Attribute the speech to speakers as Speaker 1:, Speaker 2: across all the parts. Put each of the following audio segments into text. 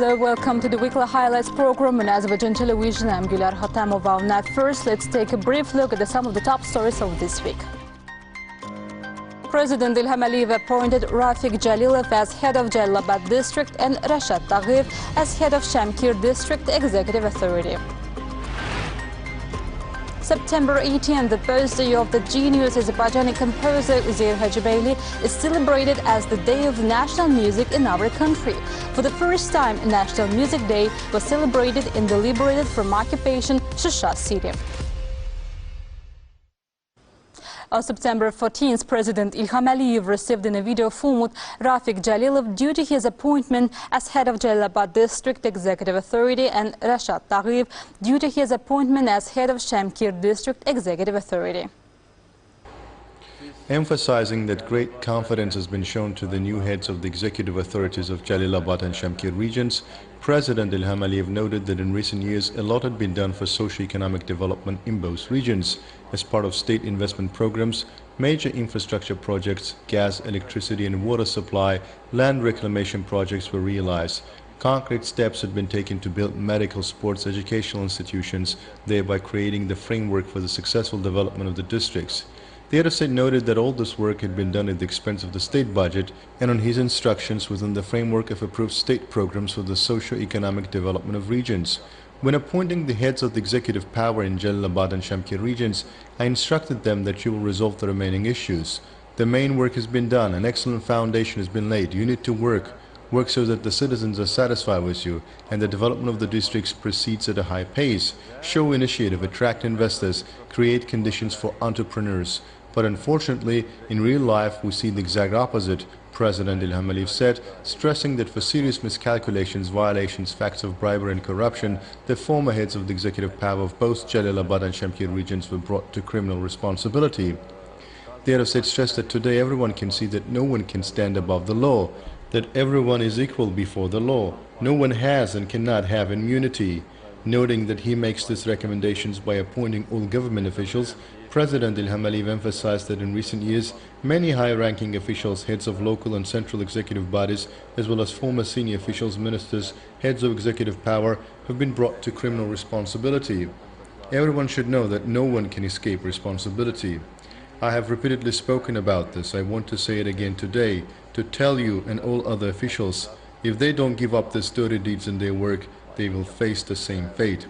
Speaker 1: Hello, welcome to the weekly highlights program on Azərbaycan Televiziya. I'm Güler Hatamova. Now first, let's take a brief look at some of the top stories of this week. President İlham appointed Rafiq Jalilov as head of Cəlilabad district and Rəşad Dağıyev as head of Şəmkir district executive authority. September 18, the birthday of the genius Azerbaijani composer Üzeyir Hacıbeyli is celebrated as the Day of National Music in our country. For the first time, National Music Day was celebrated in the liberated from occupation Şuşa city. On September 14th, President İlham received in a video format Rafiq Jalilov due to his appointment as head of Cəlilabad District Executive Authority and Rəşad Dağıyev due to his appointment as head of Şəmkir District Executive Authority.
Speaker 2: Emphasizing that great confidence has been shown to the new heads of the executive authorities of Cəlilabad and Şəmkir regions, President İlham noted that in recent years a lot had been done for socio-economic development in both regions. As part of state investment programs, major infrastructure projects, gas, electricity and water supply, land reclamation projects were realized. Concrete steps had been taken to build medical, sports, educational institutions, thereby creating the framework for the successful development of the districts. The other state noted that all this work had been done at the expense of the state budget and on his instructions within the framework of approved state programs for the socio-economic development of regions. When appointing the heads of the executive power in Cəlilabad and Şəmkir regions, I instructed them that you will resolve the remaining issues. The main work has been done, an excellent foundation has been laid. You need to work so that the citizens are satisfied with you and the development of the districts proceeds at a high pace. Show initiative, attract investors, create conditions for entrepreneurs. But unfortunately, in real life, we see the exact opposite, President İlham said, stressing that for serious miscalculations, violations, facts of bribery and corruption, the former heads of the executive power of both Cəlilabad and Şəmkir regions were brought to criminal responsibility. The other state stressed that today everyone can see that no one can stand above the law, that everyone is equal before the law. No one has and cannot have immunity. Noting that he makes these recommendations by appointing all government officials, President İlham emphasized that in recent years, many high-ranking officials, heads of local and central executive bodies, as well as former senior officials, ministers, heads of executive power, have been brought to criminal responsibility. Everyone should know that no one can escape responsibility. I have repeatedly spoken about this. I want to say it again today, to tell you and all other officials, if they don't give up these dirty deeds in their work, they will face the same fate,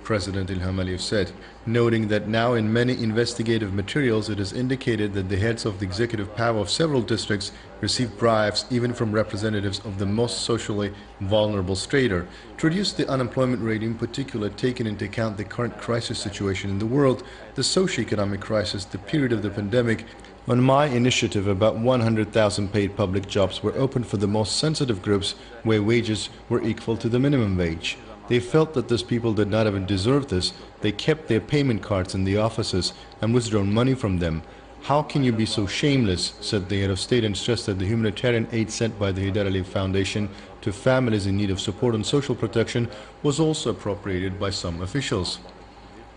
Speaker 2: President İlham said, noting that now in many investigative materials it is indicated that the heads of the executive power of several districts receive bribes even from representatives of the most socially vulnerable strata. To reduce the unemployment rate, in particular taking into account the current crisis situation in the world, the socio-economic crisis, the period of the pandemic, on my initiative, about 100,000 paid public jobs were opened for the most sensitive groups where wages were equal to the minimum wage. They felt that these people did not even deserve this. They kept their payment cards in the offices and withdrawn money from them. How can you be so shameless, said the head of state, and stressed that the humanitarian aid sent by the Heydər Əliyev Foundation to families in need of support and social protection was also appropriated by some officials.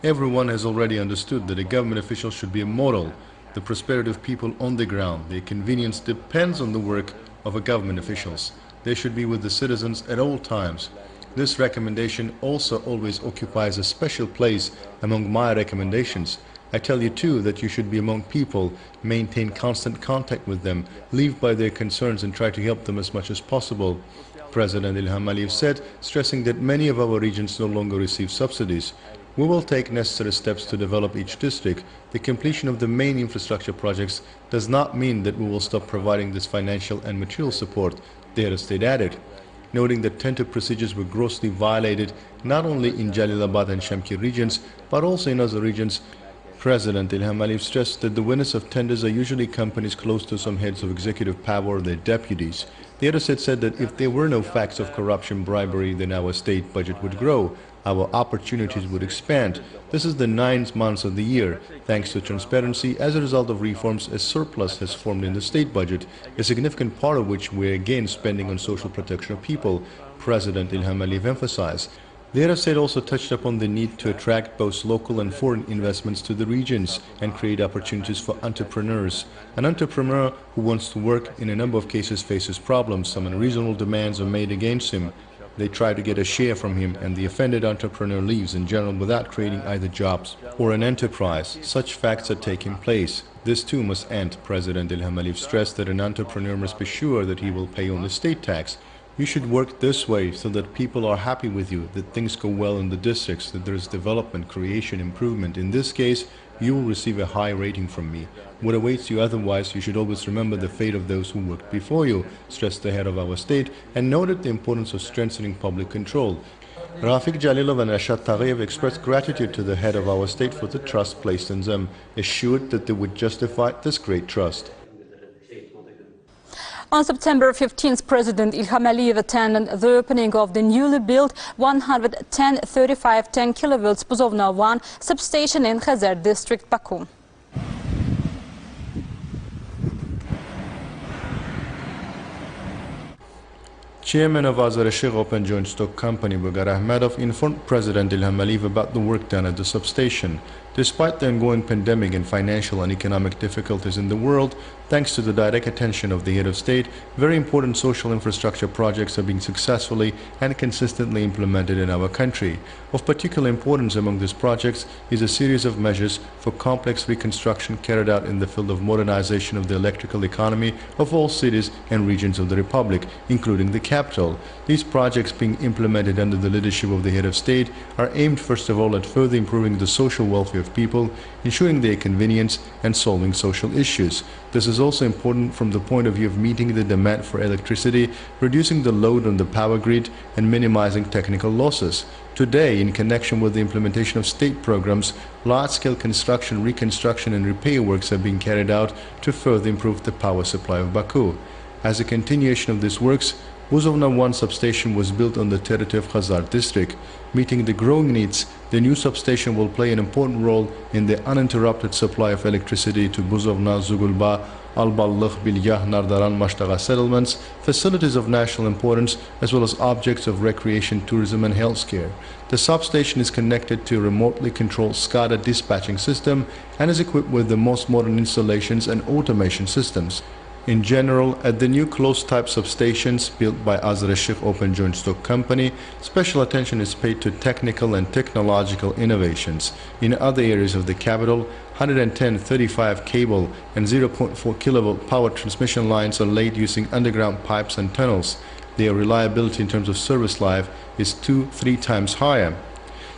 Speaker 2: Everyone has already understood that a government official should be a model. The prosperity of people on the ground, their convenience depends on the work of a government officials. They should be with the citizens at all times. This recommendation also always occupies a special place among my recommendations. I tell you too that you should be among people, maintain constant contact with them, live by their concerns and try to help them as much as possible. President İlham said, stressing that many of our regions no longer receive subsidies. We will take necessary steps to develop each district. The completion of the main infrastructure projects does not mean that we will stop providing this financial and material support, the head of state added, noting that tender procedures were grossly violated not only in Cəlilabad and Şəmkir regions, but also in other regions. President İlham stressed that the winners of tenders are usually companies close to some heads of executive power or their deputies. The other side said that if there were no facts of corruption, bribery, then our state budget would grow. Our opportunities would expand. This is the 9th month of the year. Thanks to transparency, as a result of reforms, a surplus has formed in the state budget, a significant part of which we're again spending on social protection of people, President İlham emphasized. The Arab state also touched upon the need to attract both local and foreign investments to the regions and create opportunities for entrepreneurs. An entrepreneur who wants to work in a number of cases faces problems. Some unreasonable demands are made against him. They try to get a share from him, and the offended entrepreneur leaves in general without creating either jobs or an enterprise. Such facts are taking place. This too must end. President İlham Aliyev stressed that an entrepreneur must be sure that he will pay only state tax. You should work this way so that people are happy with you, that things go well in the districts, that there is development, creation, improvement. In this case, you will receive a high rating from me. What awaits you otherwise, you should always remember the fate of those who worked before you, stressed the head of our state, and noted the importance of strengthening public control. Rafiq Jalilov and Rashad Taghiyev expressed gratitude to the head of our state for the trust placed in them, assured that they would justify this great trust.
Speaker 1: On September 15th, President İlham Aliyev attended the opening of the newly built 110-35 10 kV Buzovna 1 substation in Khazar district, Baku.
Speaker 2: Chairman of Azərbaycan Open Joint Stock Company, Rövşən Məmmədov, informed President İlham Aliyev about the work done at the substation. Despite the ongoing pandemic and financial and economic difficulties in the world, thanks to the direct attention of the head of state, very important social infrastructure projects are being successfully and consistently implemented in our country. Of particular importance among these projects is a series of measures for complex reconstruction carried out in the field of modernization of the electrical economy of all cities and regions of the Republic, including the capital. These projects being implemented under the leadership of the head of state are aimed first of all at further improving the social welfare of people, ensuring their convenience and solving social issues. This is also important from the point of view of meeting the demand for electricity, reducing the load on the power grid and minimizing technical losses. Today, in connection with the implementation of state programs, large-scale construction, reconstruction and repair works are being carried out to further improve the power supply of Baku. As a continuation of these works, Buzovna 1 substation was built on the territory of Khazar district. Meeting the growing needs, the new substation will play an important role in the uninterrupted supply of electricity to Buzovna, Zugulba, Alballıq, Bilgah, Nardaran, Mashtaga settlements, facilities of national importance, as well as objects of recreation, tourism and healthcare. The substation is connected to a remotely controlled SCADA dispatching system and is equipped with the most modern installations and automation systems. In general, at the new closed-type substations built by Azərbaycan Open Joint Stock Company, special attention is paid to technical and technological innovations. In other areas of the capital, 110-35 cable and 0.4 kV power transmission lines are laid using underground pipes and tunnels. Their reliability in terms of service life is 2-3 times higher.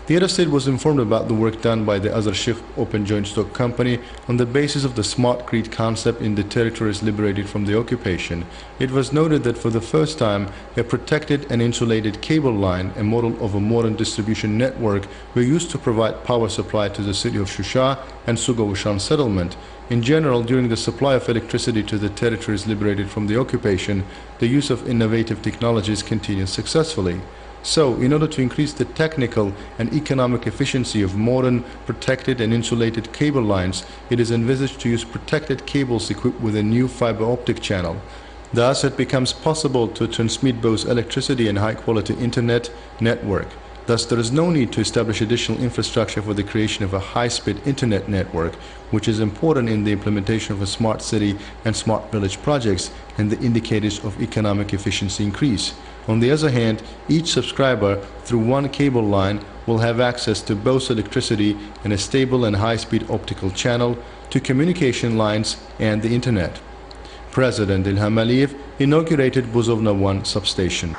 Speaker 2: The head of state was informed about the work done by the Azərbaycan Open Joint Stock Company on the basis of the smart grid concept in the territories liberated from the occupation. It was noted that for the first time, a protected and insulated cable line, a model of a modern distribution network, were used to provide power supply to the city of Shusha and Sugovushan settlement. In general, during the supply of electricity to the territories liberated from the occupation, the use of innovative technologies continues successfully. So, in order to increase the technical and economic efficiency of modern, protected and insulated cable lines, it is envisaged to use protected cables equipped with a new fiber optic channel. Thus, it becomes possible to transmit both electricity and high-quality internet network. Thus, there is no need to establish additional infrastructure for the creation of a high-speed internet network, which is important in the implementation of a smart city and smart village projects and the indicators of economic efficiency increase. On the other hand, each subscriber through one cable line will have access to both electricity and a stable and high-speed optical channel, to communication lines and the internet. President İlham Aliyev inaugurated Buzovna 1 substation.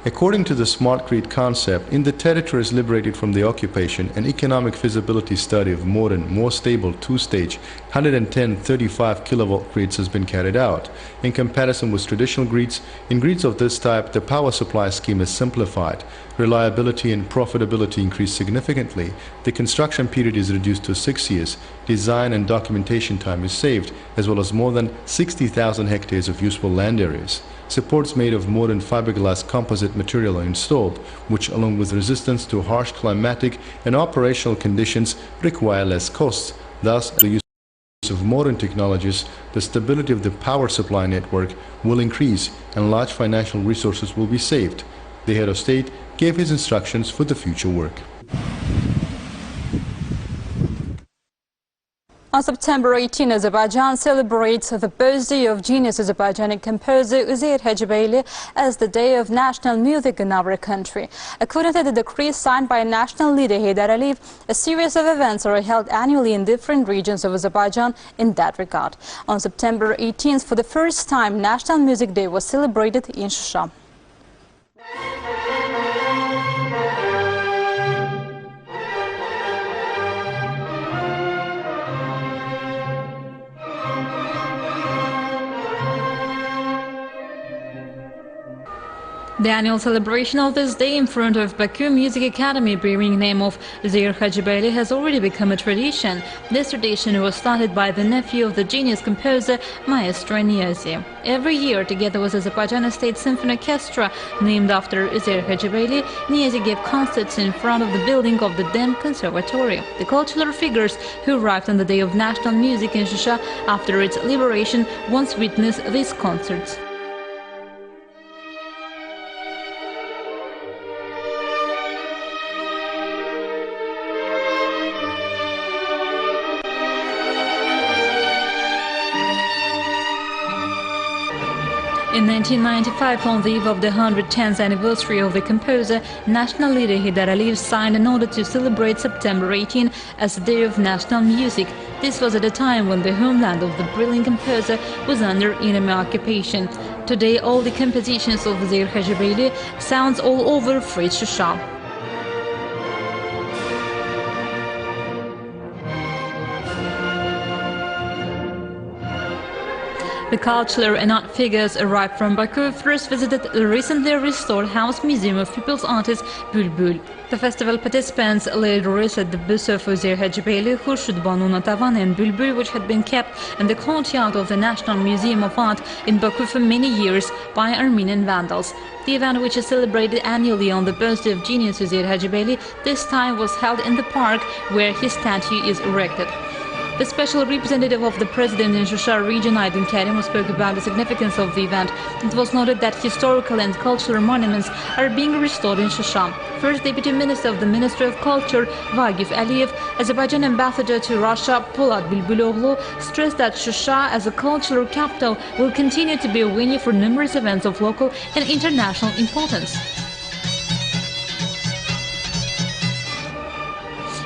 Speaker 2: According to the smart grid concept, in the territories liberated from the occupation, an economic feasibility study of modern, more stable two-stage 110-35 kV grids has been carried out. In comparison with traditional grids, in grids of this type, the power supply scheme is simplified. Reliability and profitability increase significantly. The construction period is reduced to 6 years. Design and documentation time is saved, as well as more than 60,000 hectares of useful land areas. Supports made of modern fiberglass composite material are installed, which along with resistance to harsh climatic and operational conditions require less costs. Thus, the use of modern technologies, the stability of the power supply network will increase and large financial resources will be saved. The head of state gave his instructions for the future work.
Speaker 1: On September 18, Azerbaijan celebrates the birthday of genius Azerbaijani composer Üzeyir Hacıbeyli as the Day of National Music in our country. According to the decree signed by national leader Heydar Aliyev, a series of events are held annually in different regions of Azerbaijan in that regard. On September 18th, for the first time, National Music Day was celebrated in Şuşa. The annual celebration of this day in front of Baku Music Academy, bearing the name of Üzeyir Hacıbeyli, has already become a tradition. This tradition was started by the nephew of the genius composer, Maestro Niyazi. Every year, together with Azerbaijan State Symphony Orchestra, named after Üzeyir Hacıbeyli, Niyazi gave concerts in front of the building of the then conservatory. The cultural figures who arrived on the Day of National Music in Şuşa after its liberation once witnessed these concerts. In 1995, on the eve of the 110th anniversary of the composer, national leader Heydar Aliyev signed an order to celebrate September 18 as the Day of National Music. This was at a time when the homeland of the brilliant composer was under enemy occupation. Today, all the compositions of Üzeyir Hacıbeyli sounds all over free Şuşa. The cultural and art figures arrived from Baku first visited the recently restored House Museum of People's Artist Bülbül. The festival participants laid rest at the bust of Üzeyir Hacıbeyli, Khurshid Banu Natavan and Bülbül, which had been kept in the courtyard of the National Museum of Art in Baku for many years by Armenian vandals. The event, which is celebrated annually on the birthday of genius Üzeyir Hacıbeyli, this time was held in the park where his statue is erected. The special representative of the president in Şuşa region, Aydın Kerim, spoke about the significance of the event. It was noted that historical and cultural monuments are being restored in Şuşa. First Deputy Minister of the Ministry of Culture, Vagif Aliyev, Azerbaijan ambassador to Russia, Polat Bilbiloğlu, stressed that Şuşa, as a cultural capital, will continue to be a venue for numerous events of local and international importance.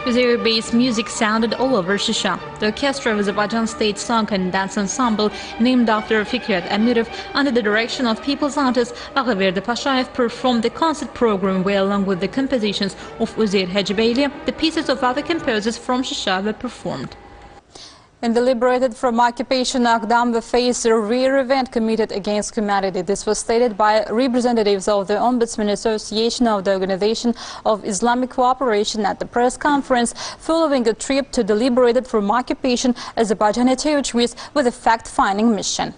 Speaker 1: Üzeyir-based music sounded all over Şuşa. The orchestra of Azerbaijan State Song and Dance Ensemble, named after Fikret Amirov, under the direction of people's artist Ağaverdi Pashayev, performed the concert program where, along with the compositions of Üzeyir Hacıbeyli, the pieces of other composers from Şuşa were performed. And liberated from occupation, Aghdam faced a rare event committed against humanity. This was stated by representatives of the Ombudsman Association of the Organization of Islamic Cooperation at the press conference following a trip to the liberated from occupation Azerbaijani territories with a fact-finding mission.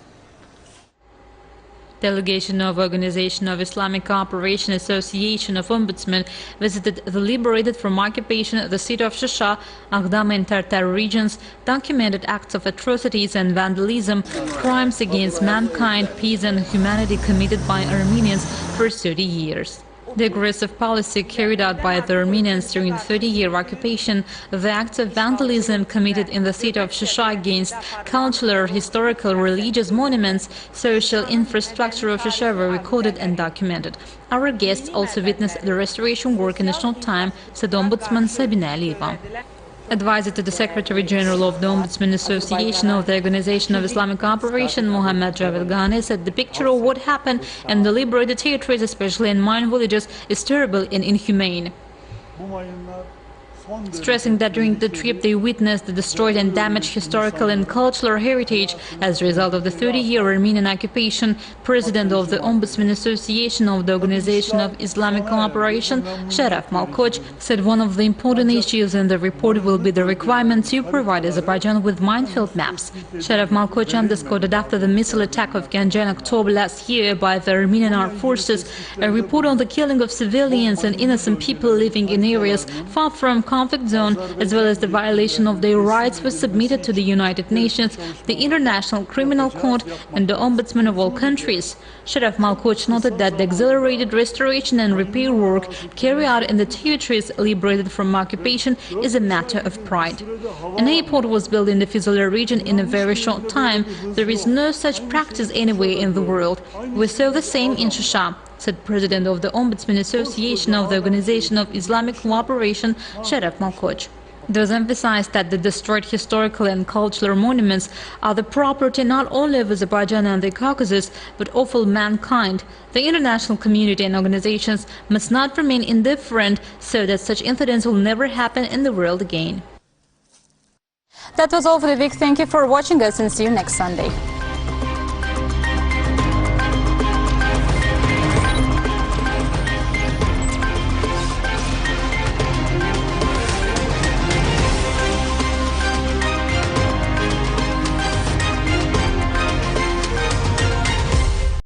Speaker 1: Delegation of Organization of Islamic Cooperation Association of Ombudsmen visited the liberated from occupation the city of Şuşa, Aghdam and Tartar regions, documented acts of atrocities and vandalism, crimes against mankind, peace and humanity committed by Armenians for 30 years. The aggressive policy carried out by the Armenians during the 30-year occupation, the acts of vandalism committed in the city of Şuşa against cultural, historical, religious monuments, social infrastructure of Şuşa were recorded and documented. Our guests also witnessed the restoration work in a short time, said Ombudsman Sabine Aliyeva. Advisor to the Secretary General of the Ombudsman Association of the Organization of Islamic Cooperation, Mohammed Javed Ghani, said the picture of what happened in the liberated territories, especially in mine villages, is terrible and inhumane. Stressing that during the trip they witnessed the destroyed and damaged historical and cultural heritage as a result of the 30-year Armenian occupation, President of the Ombudsman Association of the Organization of Islamic Cooperation, Sharaf Malkoch, said one of the important issues in the report will be the requirement to provide Azerbaijan with minefield maps. Sharaf Malkoch underscored that after the missile attack of Ganja in October last year by the Armenian armed forces, a report on the killing of civilians and innocent people living in areas far from
Speaker 3: conflict zone, as well as the violation of their rights, was submitted to the United Nations, the International Criminal Court, and the Ombudsman of all countries. Sheriff Malkoch noted that the accelerated restoration and repair work carried out in the territories liberated from occupation is a matter of pride. An airport was built in the Füzuli region in a very short time. There is no such practice anywhere in the world. We saw the same in Shusha, said President of the Ombudsman Association of the Organization of Islamic Cooperation, Sheriff Malkoch. It was emphasized that the destroyed historical and cultural monuments are the property not only of Azerbaijan and the Caucasus, but of all mankind. The international community and organizations must not remain indifferent so that such incidents will never happen in the world again.
Speaker 1: That was all for the week. Thank you for watching us and see you next Sunday.